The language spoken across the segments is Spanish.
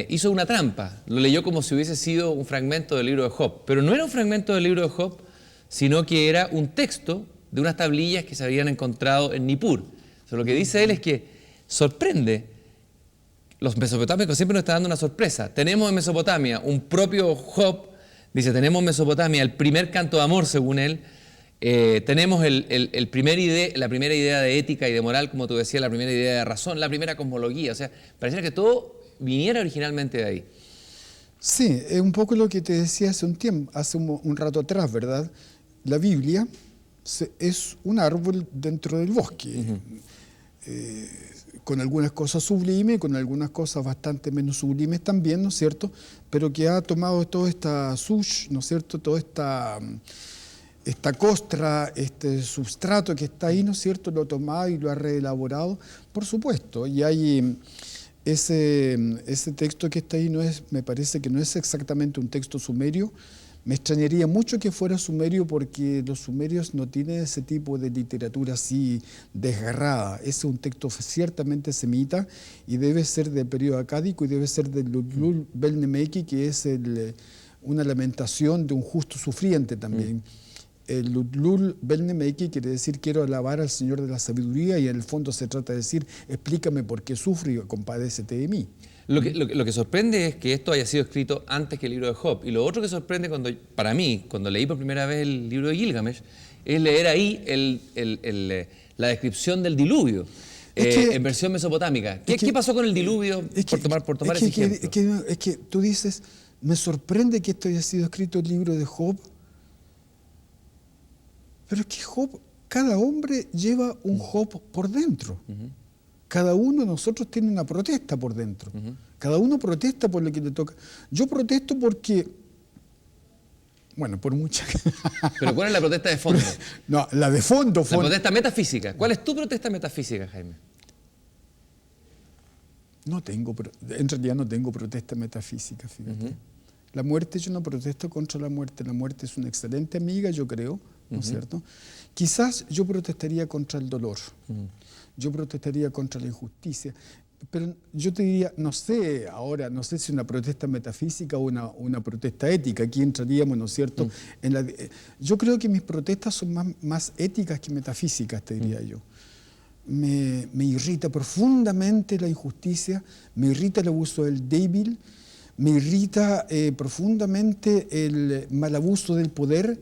hizo una trampa. Lo leyó como si hubiese sido un fragmento del libro de Job. Pero no era un fragmento del libro de Job, sino que era un texto de unas tablillas que se habían encontrado en Nippur. O sea, lo que dice él es que sorprende. Los mesopotámicos siempre nos están dando una sorpresa. Tenemos en Mesopotamia un propio Job, dice, tenemos en Mesopotamia el primer canto de amor, según él. Tenemos la primera idea de ética y de moral, como tú decías, la primera idea de razón, la primera cosmología. O sea, pareciera que todo viniera originalmente de ahí. Sí, es un poco lo que te decía hace un rato atrás, ¿verdad? La Biblia es un árbol dentro del bosque, con algunas cosas sublimes, con algunas cosas bastante menos sublimes también, ¿no es cierto? Pero que ha tomado toda esta ¿no es cierto? Toda esta costra, este substrato que está ahí, ¿no es cierto? Lo ha tomado y lo ha reelaborado, por supuesto. Y hay ese texto que está ahí, me parece que no es exactamente un texto sumerio. Me extrañaría mucho que fuera sumerio porque los sumerios no tienen ese tipo de literatura así desgarrada. Ese es un texto ciertamente semita y debe ser del periodo acádico y debe ser del Lutlul Bel-Nemeki, que es una lamentación de un justo sufriente también. El Lutlul Bel-Nemeki quiere decir quiero alabar al Señor de la sabiduría y en el fondo se trata de decir explícame por qué sufro y compadécete de mí. Lo que sorprende es que esto haya sido escrito antes que el libro de Job. Y lo otro que sorprende para mí, cuando leí por primera vez el libro de Gilgamesh, es leer ahí la descripción del diluvio en versión mesopotámica. ¿Qué pasó con el diluvio, por tomar ese ejemplo? Es que tú dices, me sorprende que esto haya sido escrito en el libro de Job, pero es que Job, cada hombre lleva un Job por dentro. Cada uno de nosotros tiene una protesta por dentro. Cada uno protesta por lo que le toca. Yo protesto porque, bueno, por muchas... ¿Pero cuál es la protesta de fondo? No, la de fondo. La protesta metafísica. ¿Cuál es tu protesta metafísica, Jaime? En realidad no tengo protesta metafísica, fíjate. La muerte, yo no protesto contra la muerte. La muerte es una excelente amiga, yo creo, ¿no es cierto? Quizás yo protestaría contra el dolor. Yo protestaría contra la injusticia, pero yo te diría, no sé si una protesta metafísica o una protesta ética, aquí entraríamos, ¿no es cierto? Yo creo que mis protestas son más éticas que metafísicas, te diría yo. Me irrita profundamente la injusticia, me irrita el abuso del débil, me irrita profundamente el mal abuso del poder,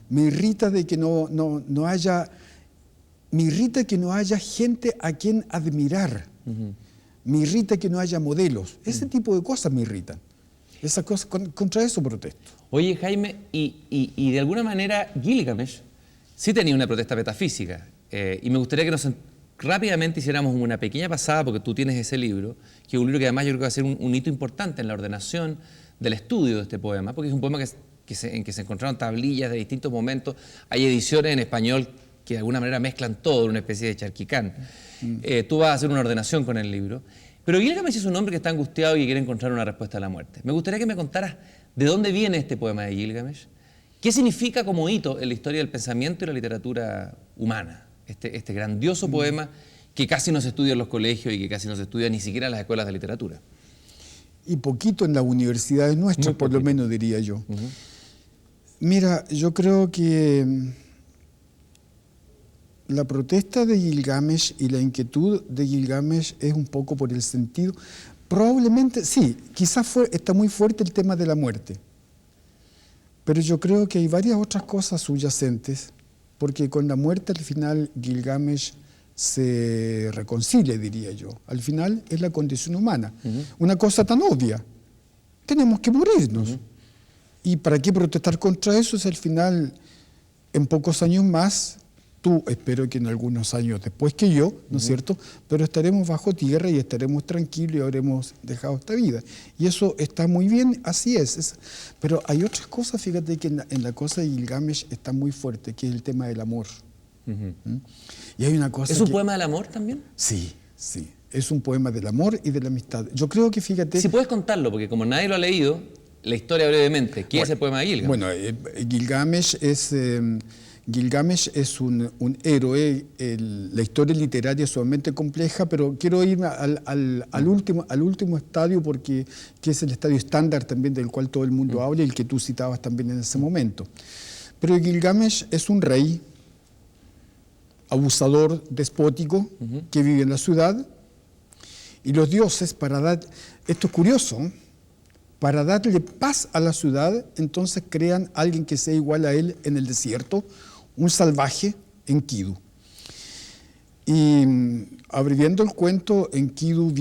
me irrita de que no haya... Me irrita que no haya gente a quien admirar. Me irrita que no haya modelos. Ese tipo de cosas me irritan. Esas cosas, contra eso protesto. Oye, Jaime, y de alguna manera Gilgamesh sí tenía una protesta metafísica. Y me gustaría que rápidamente hiciéramos una pequeña pasada, porque tú tienes ese libro, que es un libro que además yo creo que va a ser un hito importante en la ordenación del estudio de este poema, porque es un poema en que se encontraron tablillas de distintos momentos. Hay ediciones en español que de alguna manera mezclan todo en una especie de charquicán. Tú vas a hacer una ordenación con el libro. Pero Gilgamesh es un hombre que está angustiado y que quiere encontrar una respuesta a la muerte. Me gustaría que me contaras de dónde viene este poema de Gilgamesh, qué significa como hito en la historia del pensamiento y la literatura humana, este grandioso poema que casi no se estudia en los colegios y que casi no se estudia ni siquiera en las escuelas de literatura. Y poquito en las universidades nuestras, por lo menos diría yo. Mira, yo creo que la protesta de Gilgamesh y la inquietud de Gilgamesh es un poco por el sentido, probablemente, sí, quizás está muy fuerte el tema de la muerte, pero yo creo que hay varias otras cosas subyacentes, porque con la muerte al final Gilgamesh se reconcilia, diría yo. Al final es la condición humana, una cosa tan obvia, tenemos que morirnos. ¿Y para qué protestar contra eso? Si al final, en pocos años más, tú, espero que en algunos años después que yo, ¿no es cierto? Pero estaremos bajo tierra y estaremos tranquilos y habremos dejado esta vida. Y eso está muy bien, así es. Pero hay otras cosas, fíjate que en la cosa de Gilgamesh está muy fuerte, que es el tema del amor. Y hay una cosa ¿Es un poema del amor también? Sí, sí. Es un poema del amor y de la amistad. Yo creo que, fíjate... Si puedes contarlo, porque como nadie lo ha leído, la historia brevemente. ¿Qué es el poema de Gilgamesh? Bueno, Gilgamesh es un héroe, la historia literaria es sumamente compleja, pero quiero irme al último estadio porque que es el estadio estándar también del cual todo el mundo habla y el que tú citabas también en ese momento. Pero Gilgamesh es un rey abusador, despótico, que vive en la ciudad, y los dioses, esto es curioso, para darle paz a la ciudad, entonces crean a alguien que sea igual a él en el desierto, un salvaje, Enkidu. Y abreviando el cuento, Enkidu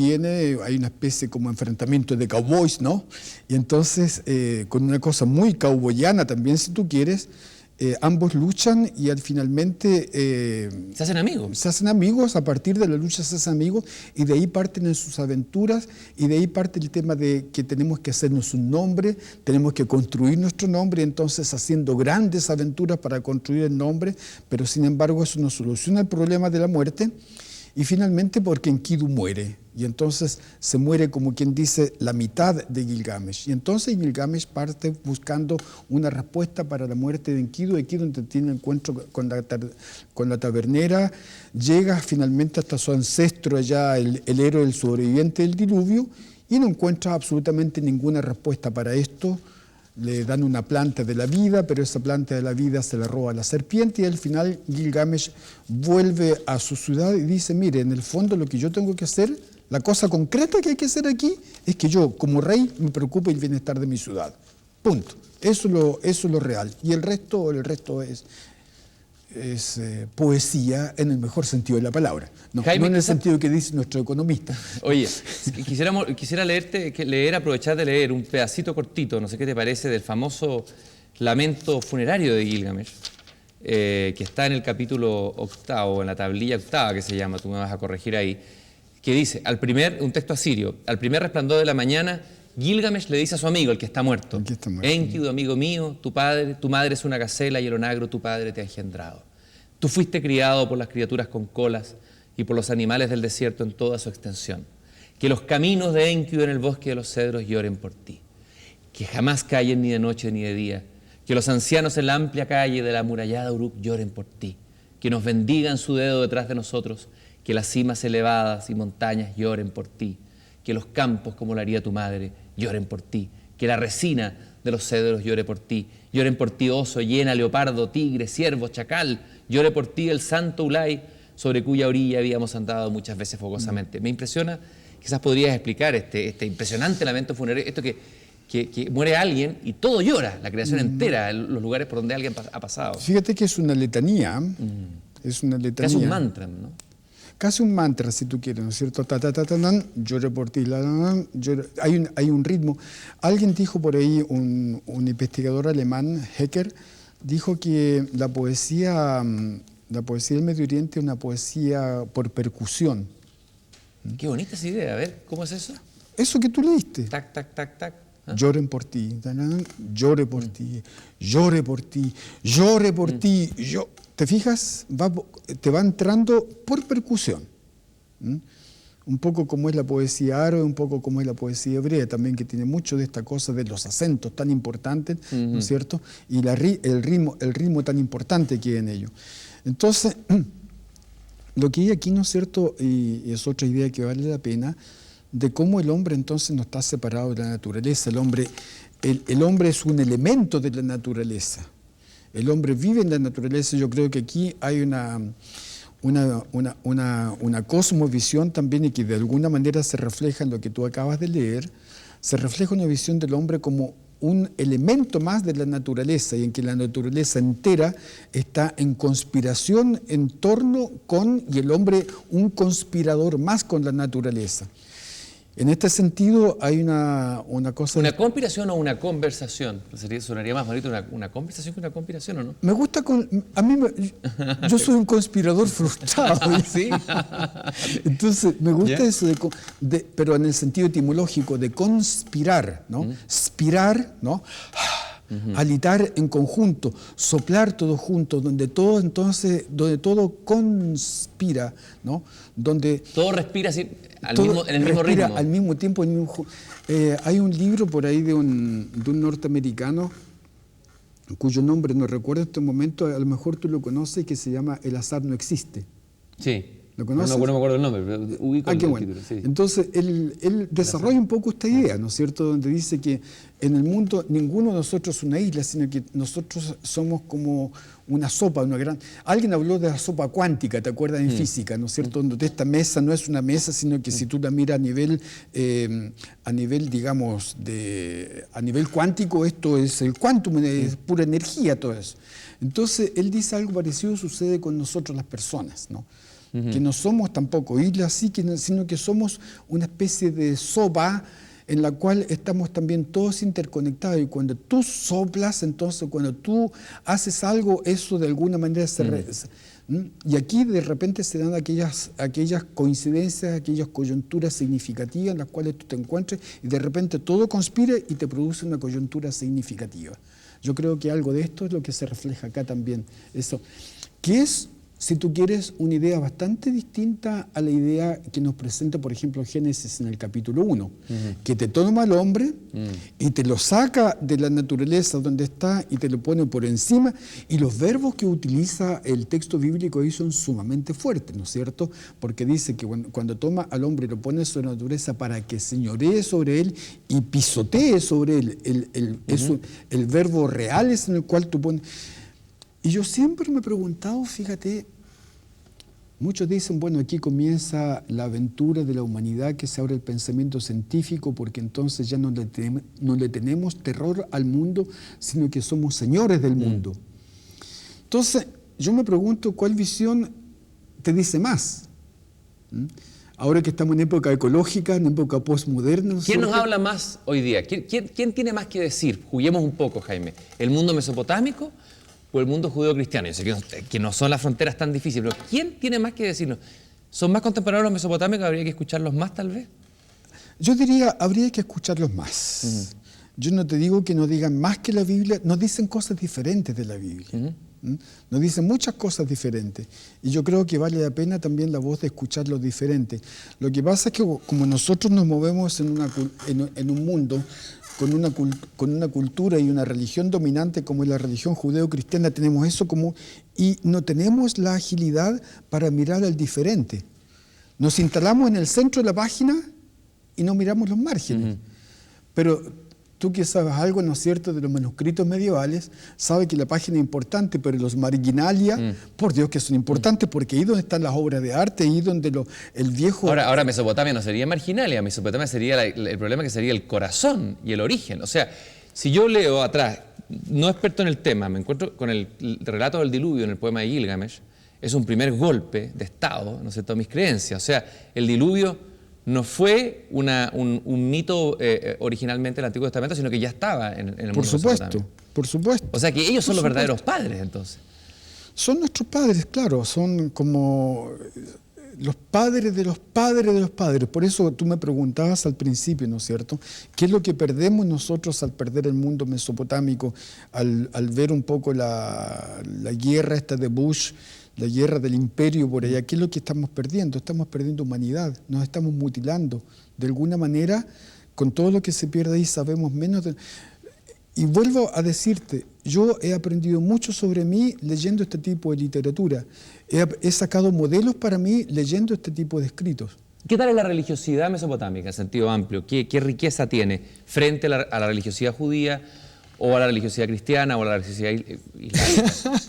hay una especie como enfrentamiento de cowboys, ¿no? Y entonces, con una cosa muy cowboyana también, si tú quieres, ambos luchan y finalmente se hacen amigos. Se hacen amigos, a partir de la lucha se hacen amigos y de ahí parten en sus aventuras y de ahí parte el tema de que tenemos que hacernos un nombre, tenemos que construir nuestro nombre, entonces haciendo grandes aventuras para construir el nombre, pero sin embargo eso no soluciona el problema de la muerte. Y finalmente porque Enkidu muere, y entonces se muere como quien dice la mitad de Gilgamesh. Y entonces Gilgamesh parte buscando una respuesta para la muerte de Enkidu. Enkidu tiene un encuentro con la tabernera, llega finalmente hasta su ancestro allá, el héroe, el sobreviviente del diluvio, y no encuentra absolutamente ninguna respuesta para esto. Le dan una planta de la vida, pero esa planta de la vida se la roba la serpiente y al final Gilgamesh vuelve a su ciudad y dice, mire, en el fondo lo que yo tengo que hacer, la cosa concreta que hay que hacer aquí, es que yo como rey me preocupe el bienestar de mi ciudad. Punto. Eso es lo real. Y el resto es poesía en el mejor sentido de la palabra, no, Jaime, no en el sentido que dice nuestro economista. Oye, quisiera aprovechar de leer un pedacito cortito, no sé qué te parece, del famoso lamento funerario de Gilgamesh, que está en el capítulo 8, en la tablilla 8 que se llama, tú me vas a corregir ahí, que dice, un texto asirio, al primer resplandor de la mañana, Gilgamesh le dice a su amigo, el que está muerto, Enkidu, amigo mío, tu madre es una gacela y el onagro tu padre te ha engendrado. Tú fuiste criado por las criaturas con colas y por los animales del desierto en toda su extensión. Que los caminos de Enkidu en el bosque de los cedros lloren por ti. Que jamás callen ni de noche ni de día. Que los ancianos en la amplia calle de la amurallada Uruk lloren por ti. Que nos bendigan su dedo detrás de nosotros. Que las cimas elevadas y montañas lloren por ti. Que los campos, como lo haría tu madre, lloren por ti. Que la resina de los cedros llore por ti. Lloren por ti oso, hiena, leopardo, tigre, ciervo, chacal. Llore por ti el santo Ulay, sobre cuya orilla habíamos andado muchas veces fogosamente. Me impresiona, quizás podrías explicar este impresionante lamento funerario, esto que muere alguien y todo llora, la creación entera, los lugares por donde alguien ha pasado. Fíjate que es una letanía. Es una letanía. Casi un mantra, ¿no? Casi un mantra, si tú quieres, ¿no es cierto? Ta, ta, ta, ta, ta, llore por ti, hay un ritmo. Alguien dijo por ahí, un investigador alemán, Hecker, dijo que la poesía del Medio Oriente es una poesía por percusión. Qué bonita esa idea, a ver, ¿cómo es eso? Eso que tú leíste. Tac, tac, tac, tac. Lloren por ti, llore por ti, llore por ti, llore por ti. ¿Te fijas? Te va entrando por percusión. Un poco como es la poesía árabe, un poco como es la poesía hebrea, también que tiene mucho de esta cosa de los acentos tan importantes, ¿no es cierto? Y el ritmo tan importante que hay en ello. Entonces, lo que hay aquí, ¿no es cierto? Y es otra idea que vale la pena, de cómo el hombre entonces no está separado de la naturaleza. El hombre es un elemento de la naturaleza. El hombre vive en la naturaleza. Yo creo que aquí hay una cosmovisión también y que de alguna manera se refleja en lo que tú acabas de leer. Se refleja una visión del hombre como un elemento más de la naturaleza y en que la naturaleza entera está en conspiración en torno con, y el hombre un conspirador más con la naturaleza. En este sentido hay una cosa... ¿Una conspiración o una conversación? Sonaría más bonito una conversación que una conspiración, ¿o no? Me gusta... yo soy un conspirador frustrado. ¿Sí? Entonces, me gusta eso pero en el sentido etimológico, de conspirar, ¿no? Spirar, ¿no? Alitar en conjunto, soplar todo junto, donde todo conspira, ¿no? Donde todo respira así, en el mismo ritmo. Al mismo tiempo. Hay un libro por ahí de un norteamericano cuyo nombre no recuerdo en este momento, a lo mejor tú lo conoces, que se llama El azar no existe. Sí. ¿Lo conoces? No me acuerdo el nombre, pero ubico el Qué bueno. título. Sí. Entonces, él desarrolla un poco esta idea, ¿no es cierto?, donde dice que en el mundo ninguno de nosotros es una isla, sino que nosotros somos como una sopa, una gran... Alguien habló de la sopa cuántica, ¿te acuerdas? En física, ¿no es cierto?, donde esta mesa no es una mesa, sino que si tú la miras a nivel, digamos, a nivel cuántico, esto es el quantum, es pura energía, todo eso. Entonces, él dice algo parecido sucede con nosotros las personas, ¿no? Que no somos tampoco islas, sino que somos una especie de sopa en la cual estamos también todos interconectados, y cuando tú soplas, entonces cuando tú haces algo, eso de alguna manera y aquí de repente se dan aquellas coincidencias, aquellas coyunturas significativas en las cuales tú te encuentres y de repente todo conspira y te produce una coyuntura significativa. Yo creo que algo de esto es lo que se refleja acá también, eso, que es, si tú quieres, una idea bastante distinta a la idea que nos presenta, por ejemplo, Génesis en el capítulo 1, que te toma al hombre y te lo saca de la naturaleza donde está y te lo pone por encima, y los verbos que utiliza el texto bíblico ahí son sumamente fuertes, ¿no es cierto? Porque dice que cuando toma al hombre y lo pone sobre la naturaleza para que señoree sobre él y pisotee sobre él, el verbo real es en el cual tú pones... Y yo siempre me he preguntado, fíjate, muchos dicen, bueno, aquí comienza la aventura de la humanidad, que se abre el pensamiento científico, porque entonces ya no le tenemos terror al mundo, sino que somos señores del mundo. Entonces, yo me pregunto, ¿cuál visión te dice más? Ahora que estamos en época ecológica, en época postmoderna... ¿Quién nos habla más hoy día? ¿Quién tiene más que decir? Juguemos un poco, Jaime. ¿El mundo mesopotámico o el mundo judeo-cristiano? Yo sé que no son las fronteras tan difíciles, pero ¿quién tiene más que decirnos? ¿Son más contemporáneos los mesopotámicos? ¿Habría que escucharlos más, tal vez? Yo diría, habría que escucharlos más. Yo no te digo que no digan más que la Biblia, nos dicen cosas diferentes de la Biblia. Nos dicen muchas cosas diferentes. Y yo creo que vale la pena también la voz de escucharlos diferentes. Lo que pasa es que como nosotros nos movemos en un mundo con una cultura y una religión dominante como es la religión judeo-cristiana, tenemos eso común y no tenemos la agilidad para mirar al diferente. Nos instalamos en el centro de la página y no miramos los márgenes. Pero tú que sabes algo, ¿no es cierto?, de los manuscritos medievales, sabes que la página es importante, pero los marginalia, por Dios que son importantes, porque ahí donde están las obras de arte, ahí donde el viejo... Ahora Mesopotamia no sería marginalia, Mesopotamia sería el problema, que sería el corazón y el origen. O sea, si yo leo atrás, no experto en el tema, me encuentro con el relato del diluvio en el poema de Gilgamesh, es un primer golpe de estado, ¿no es cierto?, a mis creencias. O sea, el diluvio no fue un mito originalmente del Antiguo Testamento, sino que ya estaba en el mundo mesopotámico. Por supuesto. O sea que ellos son los verdaderos padres, entonces. Son nuestros padres, claro, son como los padres de los padres de los padres. Por eso tú me preguntabas al principio, ¿no es cierto?, ¿qué es lo que perdemos nosotros al perder el mundo mesopotámico, al ver un poco la guerra esta de Bush, la guerra del imperio por allá? ¿Qué es lo que estamos perdiendo? Estamos perdiendo humanidad, nos estamos mutilando. De alguna manera, con todo lo que se pierde ahí, sabemos menos de... Y vuelvo a decirte, yo he aprendido mucho sobre mí leyendo este tipo de literatura. He sacado modelos para mí leyendo este tipo de escritos. ¿Qué tal es la religiosidad mesopotámica en sentido amplio? ¿Qué riqueza tiene frente a la religiosidad judía o a la religiosidad cristiana o a la religiosidad islámica?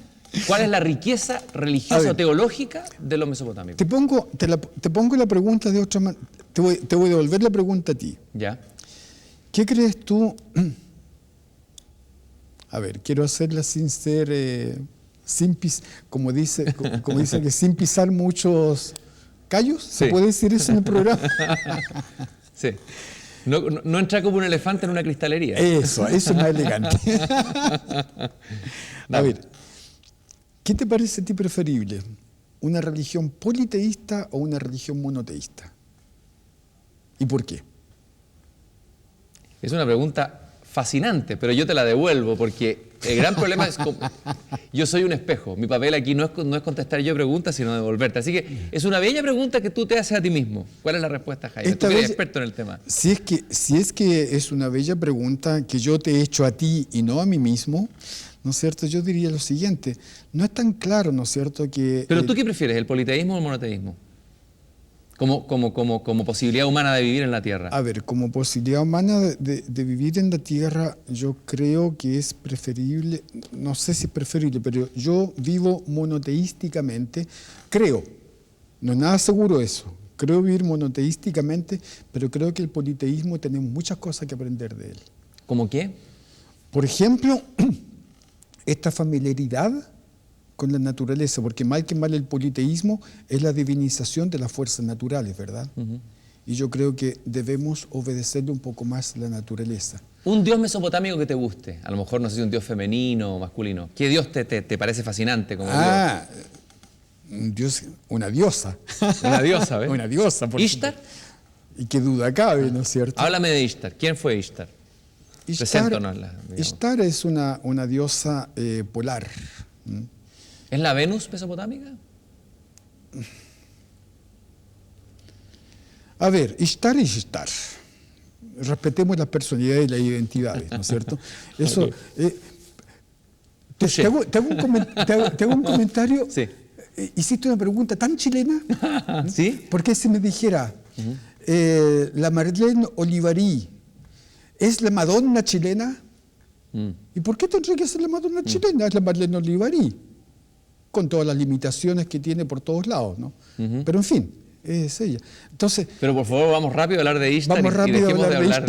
¿Cuál es la riqueza religiosa o teológica de los mesopotámicos? Te pongo la pregunta de otra manera. Te voy a devolver la pregunta a ti. ¿Ya? ¿Qué crees tú? A ver, quiero hacerla sin ser, como dice que sin pisar muchos callos. ¿Se puede decir eso en el programa? Sí. No entrar como un elefante en una cristalería. Eso es más elegante. A ver, ¿qué te parece a ti preferible? ¿Una religión politeísta o una religión monoteísta? ¿Y por qué? Es una pregunta fascinante, pero yo te la devuelvo porque El gran problema es yo soy un espejo. Mi papel aquí no es contestar yo preguntas, sino devolverte. Así que es una bella pregunta que tú te haces a ti mismo. ¿Cuál es la respuesta, Jaime? Tú eres experto en el tema. Si es que es una bella pregunta que yo te he hecho a ti y no a mí mismo, ¿no es cierto? Yo diría lo siguiente, no es tan claro, ¿no es cierto? Que ¿Pero tú qué prefieres, el politeísmo o el monoteísmo? Como posibilidad humana de vivir en la Tierra. A ver, como posibilidad humana de vivir en la Tierra, yo creo que es preferible, no sé si es preferible, pero yo vivo monoteísticamente, creo, no es nada seguro eso, creo vivir monoteísticamente, pero creo que el politeísmo tenemos muchas cosas que aprender de él. ¿Cómo qué? Por ejemplo, esta familiaridad con la naturaleza, porque mal que mal el politeísmo es la divinización de las fuerzas naturales, ¿verdad? Y yo creo que debemos obedecerle un poco más a la naturaleza. Un dios mesopotámico que te guste, a lo mejor no sé si un dios femenino o masculino. ¿Qué dios te parece fascinante como dios? Un dios, una diosa. Una diosa, ¿ves? Una diosa. ¿Ishtar? Y qué duda cabe, ¿no es cierto? Háblame de Ishtar. ¿Quién fue Ishtar? Ishtar es una diosa polar. ¿Es la Venus mesopotámica? A ver, Ishtar es Ishtar. Respetemos las personalidades y las identidades, ¿no es cierto? Eso. Te hago un comentario. Sí. Hiciste una pregunta tan chilena. ¿Sí? Porque si me dijera, la Marlene Olivarí es la Madonna chilena, ¿y por qué tendría que ser la Madonna chilena? Es la Marlene Olivarí, con todas las limitaciones que tiene por todos lados, ¿no? Pero en fin, es ella. Entonces, pero por favor, vamos rápido a hablar de Ishtar y dejemos de hablar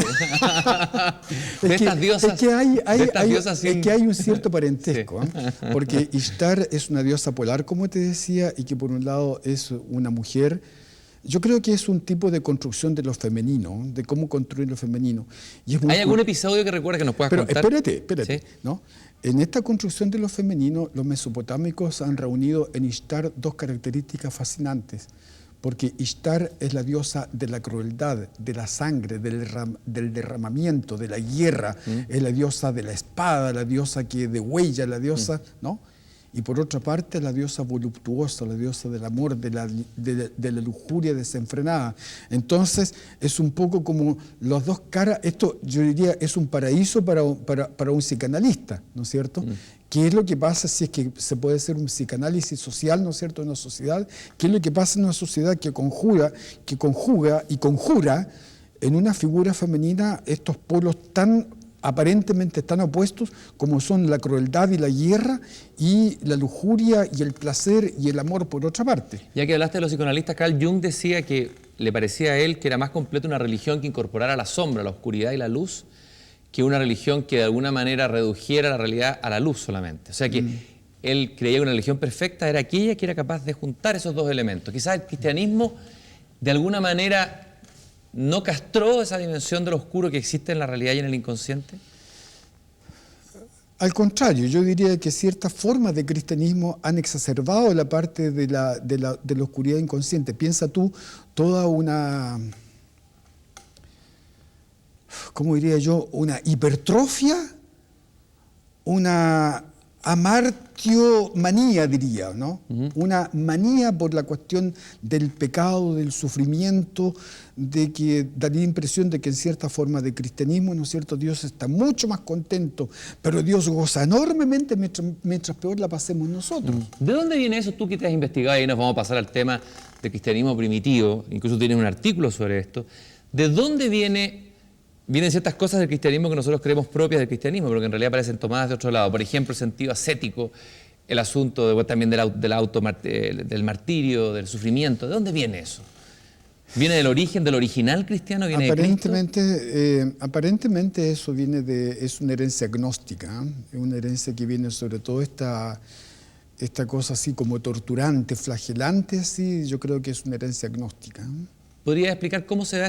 de estas diosas. Es que hay un cierto parentesco, sí. Porque Ishtar es una diosa polar, como te decía, y que por un lado es una mujer. Yo creo que es un tipo de construcción de lo femenino, de cómo construir lo femenino. Y es ¿Hay algún episodio que recuerdas que nos puedas contar? Espérate, ¿sí? ¿No? En esta construcción de lo femenino, los mesopotámicos han reunido en Ishtar dos características fascinantes, porque Ishtar es la diosa de la crueldad, de la sangre, del derramamiento, de la guerra, es la diosa de la espada, la diosa que degüella, la diosa, ¿no? Y por otra parte, la diosa voluptuosa, la diosa del amor, de la lujuria desenfrenada. Entonces, es un poco como las dos caras. Esto, yo diría, es un paraíso para un psicanalista, ¿no es cierto? ¿Qué es lo que pasa si es que se puede hacer un psicanálisis social, ¿no es cierto?, en una sociedad? ¿Qué es lo que pasa en una sociedad que conjuga y conjura en una figura femenina estos polos aparentemente tan opuestos como son la crueldad y la guerra y la lujuria y el placer y el amor por otra parte? Ya que hablaste de los psicoanalistas, Carl Jung decía que le parecía a él que era más completa una religión que incorporara la sombra, la oscuridad y la luz, que una religión que de alguna manera redujera la realidad a la luz solamente. O sea que él creía que una religión perfecta era aquella que era capaz de juntar esos dos elementos. Quizás el cristianismo de alguna manera ¿no castró esa dimensión de lo oscuro que existe en la realidad y en el inconsciente? Al contrario, yo diría que ciertas formas de cristianismo han exacerbado la parte de la oscuridad inconsciente. Piensa tú toda una, ¿cómo diría yo?, una hipertrofia, una amartiomanía, diría, ¿no? Una manía por la cuestión del pecado, del sufrimiento, de que daría la impresión de que en cierta forma de cristianismo, ¿no es cierto?, Dios está mucho más contento, pero Dios goza enormemente mientras peor la pasemos nosotros. ¿De dónde viene eso? Tú que te has investigado, y nos vamos a pasar al tema del cristianismo primitivo, incluso tienes un artículo sobre esto. ¿De dónde vienen ciertas cosas del cristianismo que nosotros creemos propias del cristianismo, pero que en realidad parecen tomadas de otro lado? Por ejemplo, el sentido ascético, el asunto también del martirio, del sufrimiento. ¿De dónde viene eso? ¿Viene del origen, del original cristiano? ¿Viene aparentemente eso es una herencia gnóstica, es una herencia que viene sobre todo esta cosa así como torturante, flagelante, así, yo creo que es una herencia gnóstica. ¿Podría explicar cómo se da